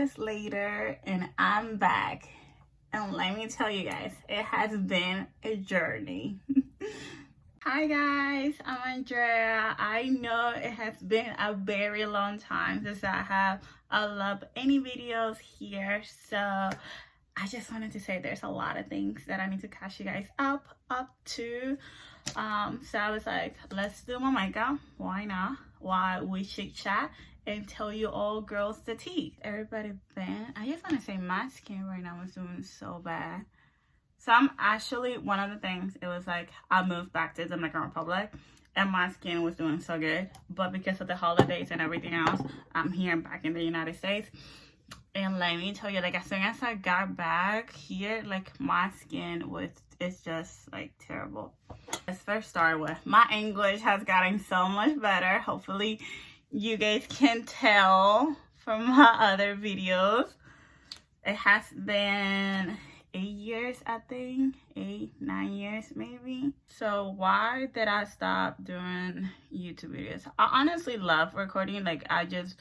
years later and I'm back. And let me tell you guys, it has been a journey. Hi guys, I'm Andrea. I know it has been a very long time since I have uploaded any videos here, so I just wanted to say there's a lot of things that I need to catch you guys up to. So I was like, let's do my makeup. Why not? While we chit chat and tell you all girls the tea. Everybody been, I just want to say my skin right now is doing so bad. So I'm actually, one of the things, it was like I moved back to Dominican Republic and my skin was doing so good. But because of the holidays and everything else, I'm here back in the United States. And let me tell you, like as soon as I got back here, like my skin was, it's just like terrible. Let's first start with, my English has gotten so much better. Hopefully you guys can tell from my other videos. It has been 8 years, I think, 9 years maybe. So why did I stop doing YouTube videos? I honestly love recording. Like I just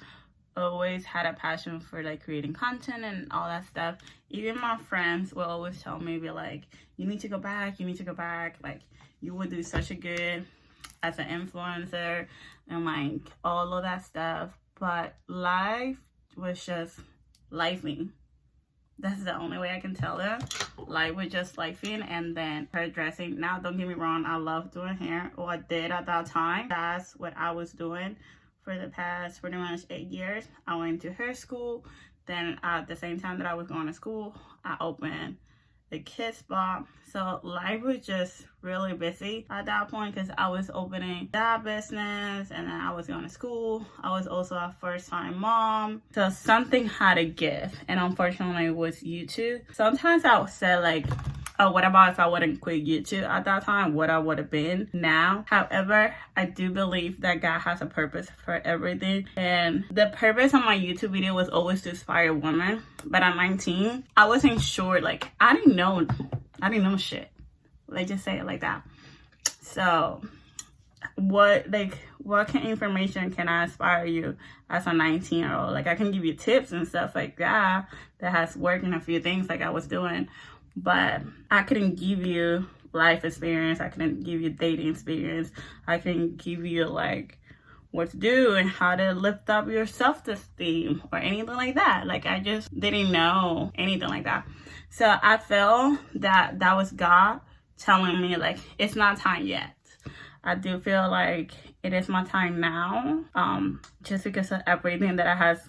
always had a passion for like creating content and all that stuff. Even my friends will always tell me, be like, you need to go back, like you would do such a good as an influencer and like all of that stuff. But life was just lifing. That's the only way I can tell them. Life was just lifing. And then hairdressing. Now don't get me wrong, I love doing hair, or I did at that time. That's what I was doing for the past pretty much 8 years. I went to hair school. Then at the same time that I was going to school, I opened the kids spa. So life was just really busy at that point because I was opening that business and then I was going to school. I was also a first-time mom. So something had to give, and unfortunately it was YouTube. Sometimes I would say like, oh, what about if I wouldn't quit YouTube at that time? What I would have been now. However, I do believe that God has a purpose for everything. And the purpose of my YouTube video was always to inspire women. But at 19, I wasn't sure. Like, I didn't know shit. Let's just say it like that. So what kind of information can I inspire you as a 19-year-old? Like I can give you tips and stuff like that has worked in a few things like I was doing. But I couldn't give you life experience. I couldn't give you dating experience. I couldn't give you like what to do and how to lift up your self-esteem or anything like that. Like I just didn't know anything like that. So I felt that was God telling me like it's not time yet. I do feel like it is my time now. Just because of everything that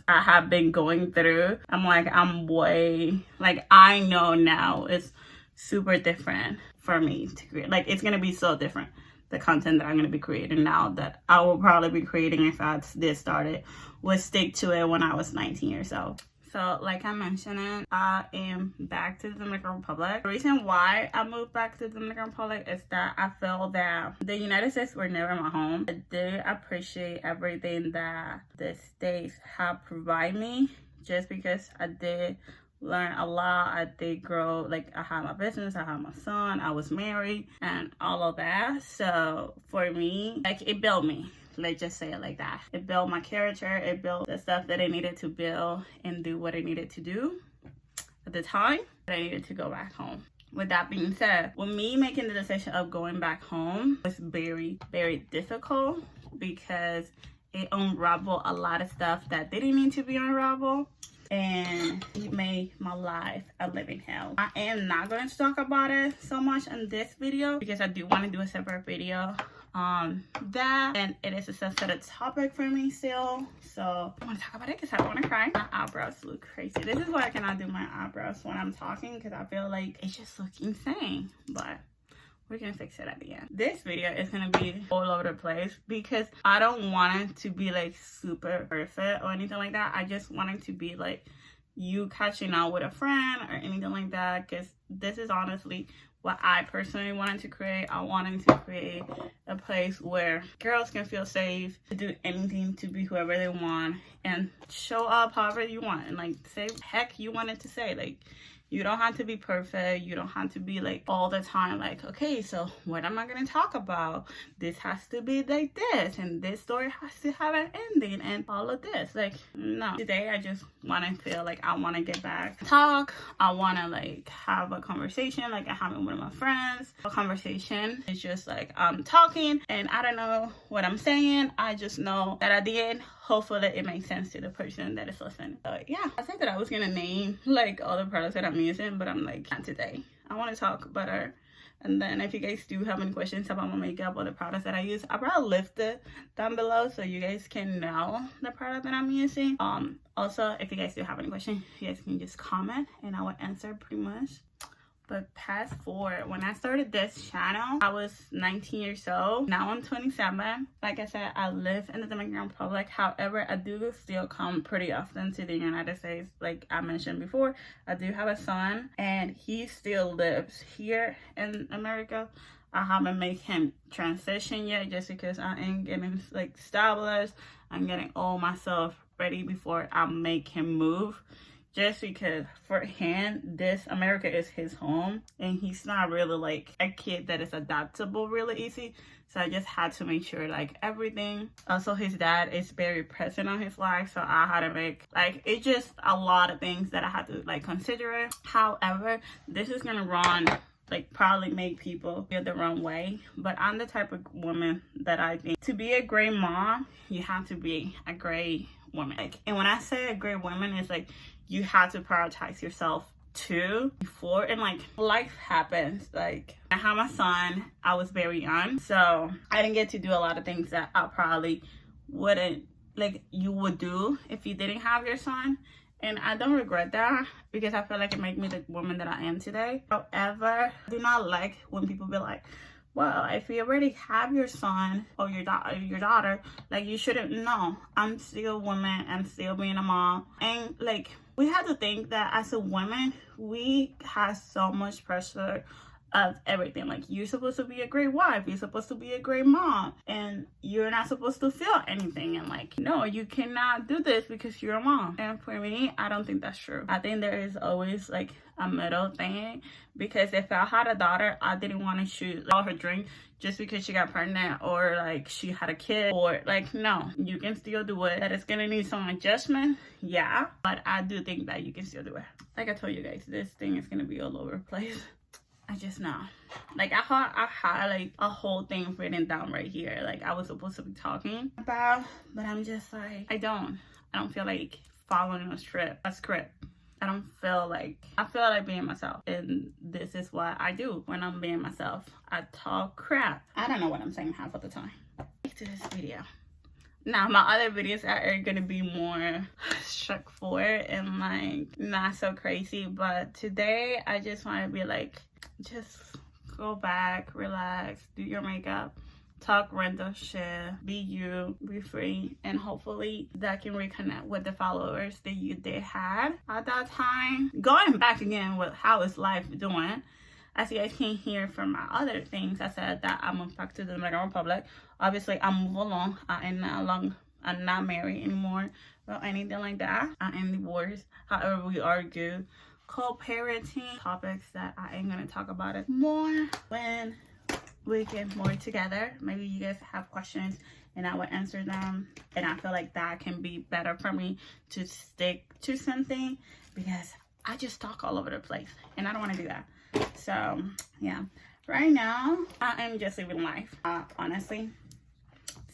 I have been going through. I'm way, like I know now it's super different for me to create. Like it's gonna be so different. The content that I'm gonna be creating now that I will probably be creating if I did start it, would stick to it when I was 19 years old. So like I mentioned, I am back to the Dominican Republic. The reason why I moved back to the Dominican Republic is that I felt that the United States were never my home. I do appreciate everything that the States have provided me, just because I did learn a lot. I did grow, like I had my business, I had my son, I was married and all of that. So for me, like it built me. Let's just say it like that. It built my character. It built the stuff that I needed to build and do what I needed to do at the time that I needed to go back home. With that being said, with me making the decision of going back home was very, very difficult because it unraveled a lot of stuff that didn't need to be unraveled. And it made my life a living hell. I am not going to talk about it so much in this video because I do want to do a separate video on that, and it is a sensitive topic for me still, so I want to talk about it because I want to cry. My eyebrows look crazy. This is why I cannot do my eyebrows when I'm talking, because I feel like it just looks insane, but we're gonna fix it at the end. This video is gonna be all over the place because I don't want it to be like super perfect or anything like that. I just want it to be like you catching out with a friend or anything like that, because this is honestly what I personally wanted to create. I wanted to create a place where girls can feel safe to do anything, to be whoever they want and show up however you want, and like say heck you wanted to say. Like You don't have to be perfect. You don't have to be like all the time like, okay, so what am I gonna talk about? This has to be like this, and this story has to have an ending, and all of this. Like, no. Today I just want to feel like I want to get back, talk. I want to like have a conversation like I have with one of my friends. A conversation is just like I'm talking and I don't know what I'm saying. I just know that at the end, hopefully it makes sense to the person that is listening. So yeah, I said that I was gonna name like all the products that I'm using, but I'm like, not today. I want to talk better. And then if you guys do have any questions about my makeup or the products that I use, I'll probably lift it down below so you guys can know the product that I'm using. Also, if you guys do have any questions, you guys can just comment and I will answer pretty much. But fast forward, when I started this channel, I was 19 years old. Now I'm 27. Like I said, I live in the Dominican Republic. However, I do still come pretty often to the United States. Like I mentioned before, I do have a son and he still lives here in America. I haven't made him transition yet just because I am getting like established. I'm getting all myself ready before I make him move. Just because for him, this America is his home and he's not really like a kid that is adaptable really easy. So I just had to make sure like everything. Also, his dad is very present on his life. So I had to make like, it's just a lot of things that I had to like consider. However, this is going to run like probably make people feel the wrong way, but I'm the type of woman that I think to be a great mom, you have to be a great woman. Like, and when I say a great woman, it's like you have to prioritize yourself too before, and like life happens. Like I had my son, I was very young, so I didn't get to do a lot of things that I probably wouldn't like you would do if you didn't have your son. And I don't regret that because I feel like it made me the woman that I am today. However, I do not like when people be like, well, if you already have your son or your daughter, like you shouldn't know. I'm still a woman. I'm still being a mom. And like, we have to think that as a woman, we have so much pressure of everything. Like, you're supposed to be a great wife, you're supposed to be a great mom, and you're not supposed to feel anything. And like, no, you cannot do this because you're a mom. And for me, I don't think that's true. I think there is always like a middle thing, because if I had a daughter, I didn't want to shoot all her drink just because she got pregnant or like she had a kid, or like, no, you can still do it. That it's gonna need some adjustment, yeah, but I do think that you can still do it. Like I told you guys, this thing is gonna be all over the place. I just know. Like I had like a whole thing written down right here, like I was supposed to be talking about, but I'm just like, I don't feel like following a script. I don't feel like, I feel like being myself, and this is what I do when I'm being myself. I talk crap. I don't know what I'm saying half of the time. Back to this video. Now my other videos are gonna be more straightforward and like not so crazy, but today I just want to be like, just go back, relax, do your makeup, talk random shit, be you, be free, and hopefully that can reconnect with the followers that you did have at that time. Going back again with how is life doing. As you guys can hear from my other things, I said that I moved back to the Dominican Republic. Obviously, I moved along. I'm not married anymore or anything like that. I am divorced. However, we are good. Co-parenting topics that I am going to talk about it more when we get more together. Maybe you guys have questions and I will answer them, and I feel like that can be better for me to stick to something, because I just talk all over the place and I don't want to do that. So yeah, right now I am just living life, honestly.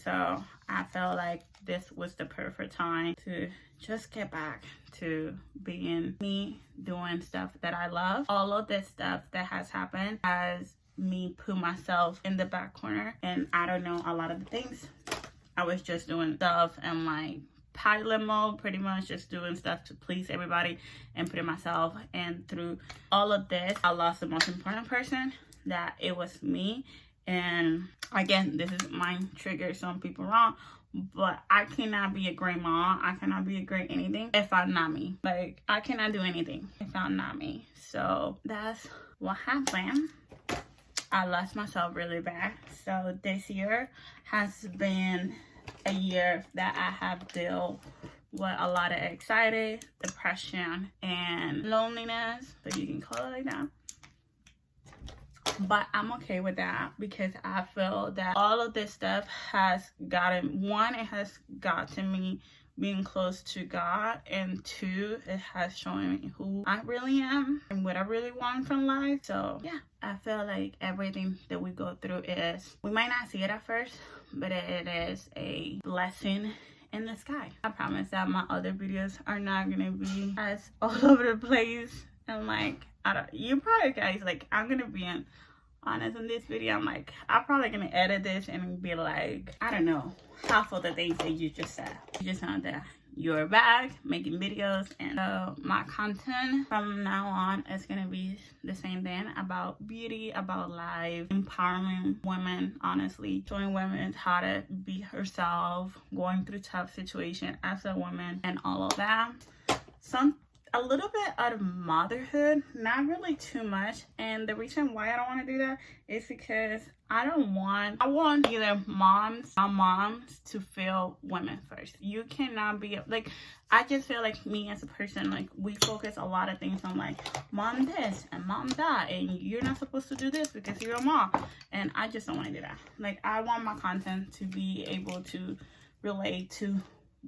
So I felt like this was the perfect time to just get back to being me, doing stuff that I love. All of this stuff that has happened has me put myself in the back corner, and I don't know a lot of the things. I was just doing stuff and like pilot mode, pretty much just doing stuff to please everybody and putting myself. And through all of this, I lost the most important person, that it was me. And again, this is mine trigger some people wrong, but I cannot be a great mom, I cannot be a great anything if I'm not me. Like, I cannot do anything if I'm not me. So that's what happened. I lost myself really bad. So this year has been a year that I have dealt with a lot of anxiety, depression, and loneliness, so you can call it like that. But I'm okay with that because I feel that all of this stuff has gotten, one, it has gotten me being close to God, and two, it has shown me who I really am and what I really want from life. So yeah, I feel like everything that we go through is, we might not see it at first, but it is a blessing in the sky. I promise that my other videos are not gonna be as all over the place, and like, you probably guys, like, I'm gonna be honest in this video. I'm probably gonna edit this and be like, I don't know, half of the things that you just said. You just know that you're back making videos, and so my content from now on is gonna be the same thing, about beauty, about life, empowering women, honestly, showing women how to be herself, going through tough situations as a woman, and all of that. A little bit out of motherhood, not really too much. And the reason why I don't want to do that is because I want either my moms to feel women first. You cannot be like, I just feel like me as a person, like, we focus a lot of things on like mom this and mom that, and you're not supposed to do this because you're a mom. And I just don't want to do that. Like, I want my content to be able to relate to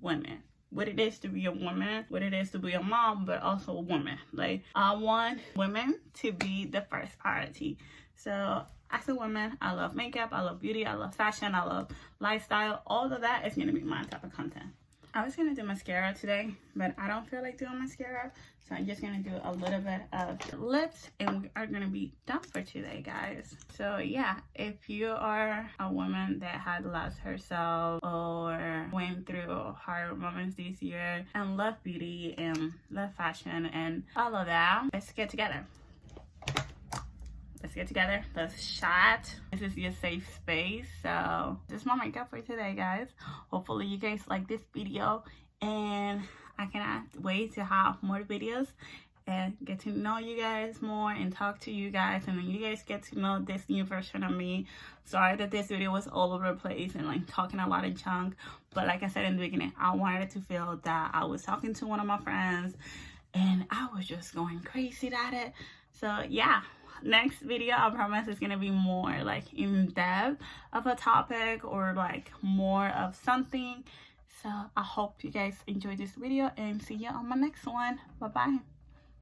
women, what it is to be a woman, what it is to be a mom, but also a woman. Like, I want women to be the first priority. So as a woman, I love makeup, I love beauty, I love fashion, I love lifestyle. All of that is going to be my type of content. I was going to do mascara today, but I don't feel like doing mascara, so I'm just going to do a little bit of lips, and we are going to be done for today, guys. So yeah, if you are a woman that had lost herself or went through hard moments this year and love beauty and love fashion and all of that, let's get together. Let's get together. Let's chat. This is your safe space. So this is my makeup for today, guys. Hopefully you guys like this video, and I cannot wait to have more videos and get to know you guys more and talk to you guys, and then you guys get to know this new version of me. Sorry that this video was all over the place and like talking a lot of junk, but like I said in the beginning, I wanted it to feel that I was talking to one of my friends and I was just going crazy at it. So yeah, next video I promise is gonna be more like in depth of a topic or like more of something. So I hope you guys enjoyed this video, and see you on my next one. Bye bye.